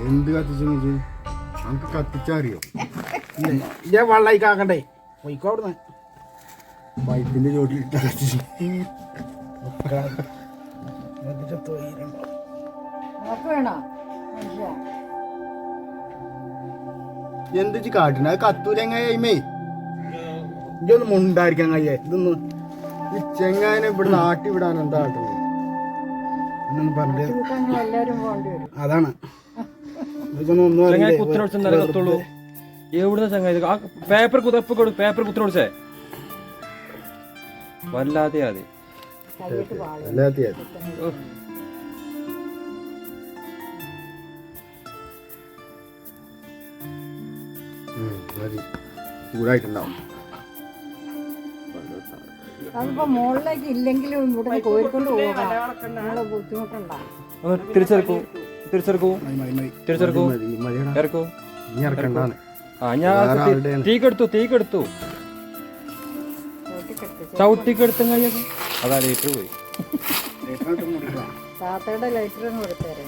എന്ത് കത്തിച്ചു നമുക്ക് കത്തിച്ചറിയോ? ഞാൻ വെള്ളമായി കാക്കണ്ടേ പോയിക്കോ അവിടുന്ന്. പൈപ്പിന്റെ ചോട്ടിലിട്ട കത്തിച്ചു എന്ത് കാട്ടിന കത്തൂലെങ്ങായ്മേ ഇതൊന്നും മുണ്ടായിരിക്കാൻ കഴിയേ. ഇതൊന്ന് ഈ ചെങ്ങാനെ ഇവിടെ നാട്ടി വിടാൻ എന്താ കാട്ടുന്നത്? പറഞ്ഞിട്ട് അതാണ് കുത്തിനോടിച്ചെത്തുള്ളൂ. എവിടുന്ന ചങ്ങായി പേപ്പർ പേപ്പർ കുത്തിനോടിച്ചേ വല്ലാതെ അതെ ചൂടായിട്ടുണ്ടാവും. അതിപ്പോ മുകളിലേക്ക് ഇല്ലെങ്കിലും ഇവിടെ കോരിക്കൊണ്ട് പോകാം. ബുദ്ധിമുട്ടുണ്ടാവും. തിരിച്ചെടുക്കൂ തിരിച്ചെടുക്കൂ തിരിച്ചെടുക്കൂ ഇറക്കൂ. ആ ഞാൻ തീക്കെടുത്തു ചവിട്ടിക്കെടുത്തും കഴിയാതെ അതാ ലൈറ്റർ പോയി. താത്തയുടെ ലൈറ്റർ കൊടുത്തേരെ.